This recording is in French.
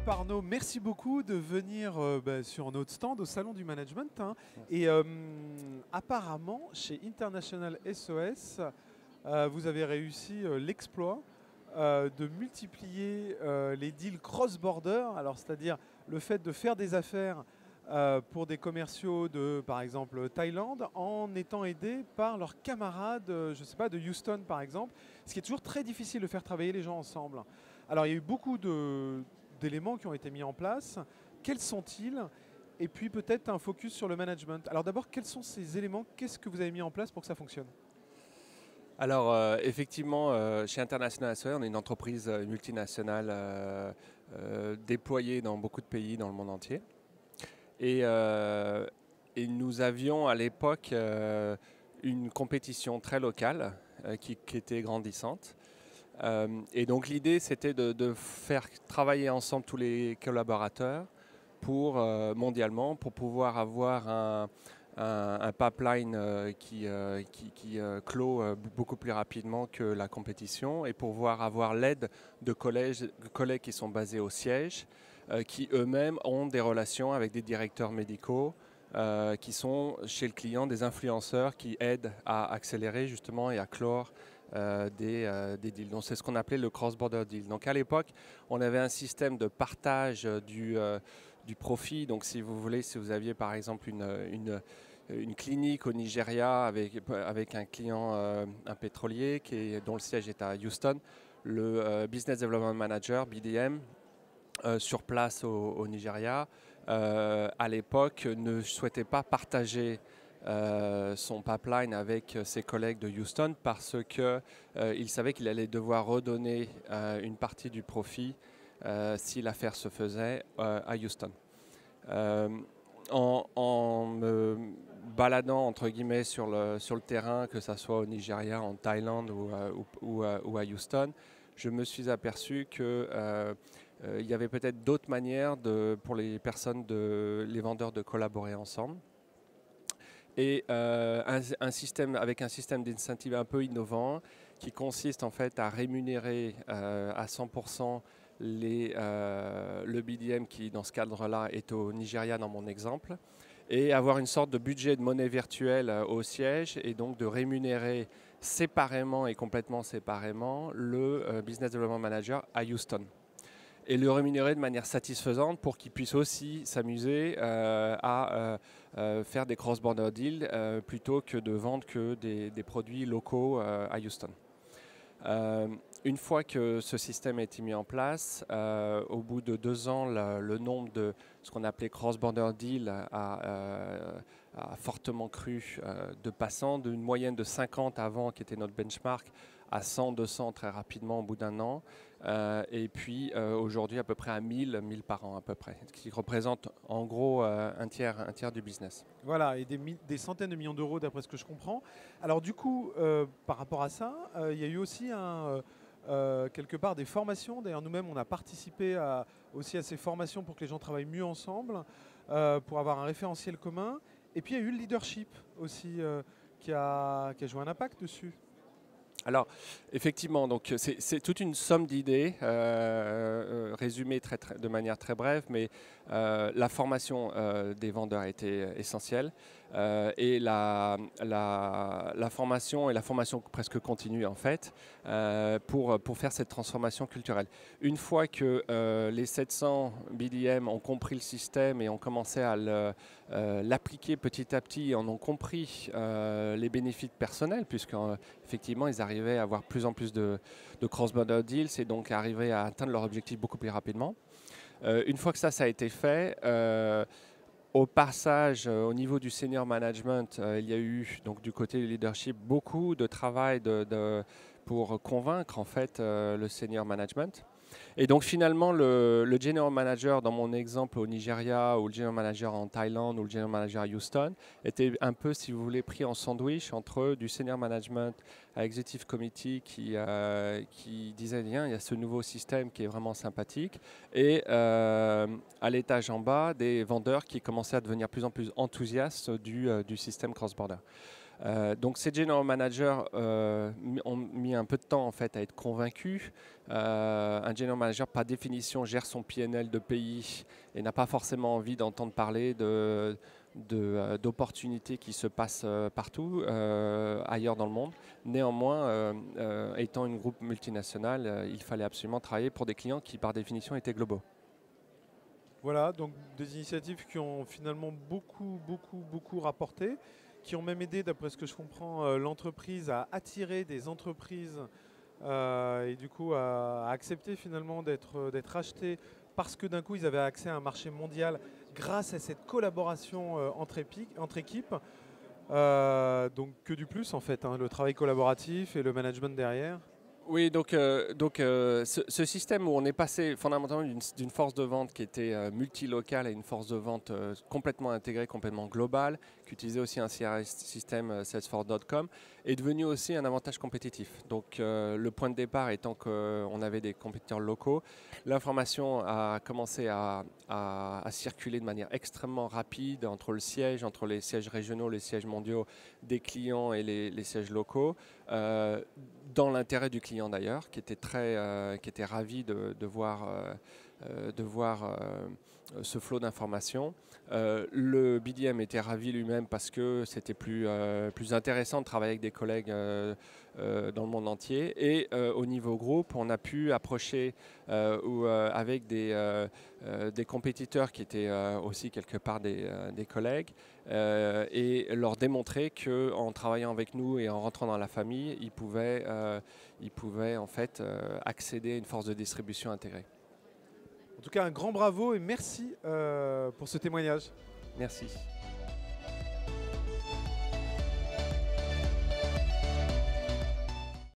Philippe Arnaud, merci beaucoup de venir sur notre stand au Salon du Management. Hein. Et apparemment, chez International SOS, vous avez réussi l'exploit de multiplier les deals cross-border, alors c'est-à-dire le fait de faire des affaires pour des commerciaux de, par exemple, Thaïlande, en étant aidés par leurs camarades, je ne sais pas, de Houston, par exemple, ce qui est toujours très difficile de faire travailler les gens ensemble. Alors, il y a eu beaucoup d'éléments qui ont été mis en place. Quels sont-ils? Et puis peut-être un focus sur le management. Alors d'abord, quels sont ces éléments? Qu'est-ce que vous avez mis en place pour que ça fonctionne? Alors effectivement, chez International SOS, on est une entreprise multinationale déployée dans beaucoup de pays dans le monde entier. Et, et nous avions à l'époque une compétition très locale qui était grandissante. Et donc l'idée, c'était de faire travailler ensemble tous les collaborateurs pour, mondialement, pour pouvoir avoir un pipeline qui clôt beaucoup plus rapidement que la compétition et pour pouvoir avoir l'aide de collègues qui sont basés au siège, qui eux-mêmes ont des relations avec des directeurs médicaux qui sont chez le client des influenceurs qui aident à accélérer justement et à clore des deals. Donc c'est ce qu'on appelait le cross-border deal. Donc à l'époque, on avait un système de partage du profit. Donc si vous voulez, si vous aviez par exemple une clinique au Nigeria avec un client, un pétrolier dont le siège est à Houston, le Business Development Manager, BDM, sur place au Nigeria, à l'époque, ne souhaitait pas partager son pipeline avec ses collègues de Houston parce qu'il savait qu'il allait devoir redonner une partie du profit si l'affaire se faisait à Houston. En me baladant entre guillemets sur le terrain, que ce soit au Nigeria, en Thaïlande ou à Houston, je me suis aperçu que il y avait peut-être d'autres manières pour les personnes, les vendeurs, de collaborer ensemble. Et un système d'incentive un peu innovant qui consiste en fait à rémunérer à 100% le BDM qui dans ce cadre-là est au Nigeria dans mon exemple, et avoir une sorte de budget de monnaie virtuelle au siège et donc de rémunérer séparément et complètement séparément le Business Development Manager à Houston et le rémunérer de manière satisfaisante pour qu'il puisse aussi s'amuser à faire des cross-border deals plutôt que de vendre que des produits locaux à Houston. Une fois que ce système a été mis en place, au bout de 2 ans, le nombre de ce qu'on appelait cross-border deals a fortement cru, de passant d'une moyenne de 50 avant, qui était notre benchmark, à 100, 200 très rapidement au bout d'un an. Et puis aujourd'hui à peu près à 1000 par an à peu près, ce qui représente en gros un tiers du business. Voilà, et des centaines de millions d'euros d'après ce que je comprends. Alors du coup, par rapport à ça, il y a eu aussi quelque part des formations. D'ailleurs, nous-mêmes, on a participé aussi à ces formations pour que les gens travaillent mieux ensemble, pour avoir un référentiel commun. Et puis, il y a eu le leadership aussi qui a joué un impact dessus. Alors, effectivement, donc c'est toute une somme d'idées résumées de manière très brève, mais la formation des vendeurs a été essentielle et la formation et la formation presque continue en fait pour faire cette transformation culturelle. Une fois que les 700 BDM ont compris le système et ont commencé à l'appliquer petit à petit, en ont compris les bénéfices personnels, puisqu'effectivement ils arrivaient à avoir plus en plus de cross-border deals et donc arriver à atteindre leur objectif beaucoup plus rapidement. Une fois que ça a été fait, au passage, au niveau du senior management, il y a eu donc du côté du leadership beaucoup de travail pour convaincre en fait le senior management. Et donc finalement, le general manager dans mon exemple au Nigeria, ou le general manager en Thaïlande, ou le general manager à Houston, était un peu, si vous voulez, pris en sandwich entre du senior management à executive committee qui disait, bien, il y a ce nouveau système qui est vraiment sympathique, et à l'étage en bas, des vendeurs qui commençaient à devenir plus en plus enthousiastes du système cross-border. Donc ces general managers ont mis un peu de temps en fait à être convaincus. Un general manager par définition gère son PNL de pays et n'a pas forcément envie d'entendre parler d'opportunités qui se passent partout ailleurs dans le monde. Néanmoins, étant une groupe multinationale, il fallait absolument travailler pour des clients qui par définition étaient globaux. Voilà, donc des initiatives qui ont finalement beaucoup rapporté, qui ont même aidé, d'après ce que je comprends, l'entreprise à attirer des entreprises et du coup à accepter finalement d'être rachetés parce que d'un coup ils avaient accès à un marché mondial grâce à cette collaboration entre équipes. Donc que du plus en fait, hein, le travail collaboratif et le management derrière. Oui, donc ce système où on est passé fondamentalement d'une force de vente qui était multilocale à une force de vente complètement intégrée, complètement globale, qui utilisait aussi un CRM système Salesforce.com, est devenu aussi un avantage compétitif. Donc le point de départ étant qu'on avait des compétiteurs locaux, l'information a commencé à circuler de manière extrêmement rapide entre les sièges régionaux, les sièges mondiaux des clients et les sièges locaux. Dans l'intérêt du client d'ailleurs, qui était ravi de voir ce flot d'informations. Le BDM était ravi lui-même parce que c'était plus intéressant de travailler avec des collègues dans le monde entier. Et au niveau groupe, on a pu approcher avec des compétiteurs qui étaient aussi quelque part des collègues et leur démontrer qu'en travaillant avec nous et en rentrant dans la famille, ils pouvaient en fait accéder à une force de distribution intégrée. En tout cas, un grand bravo et merci pour ce témoignage. Merci.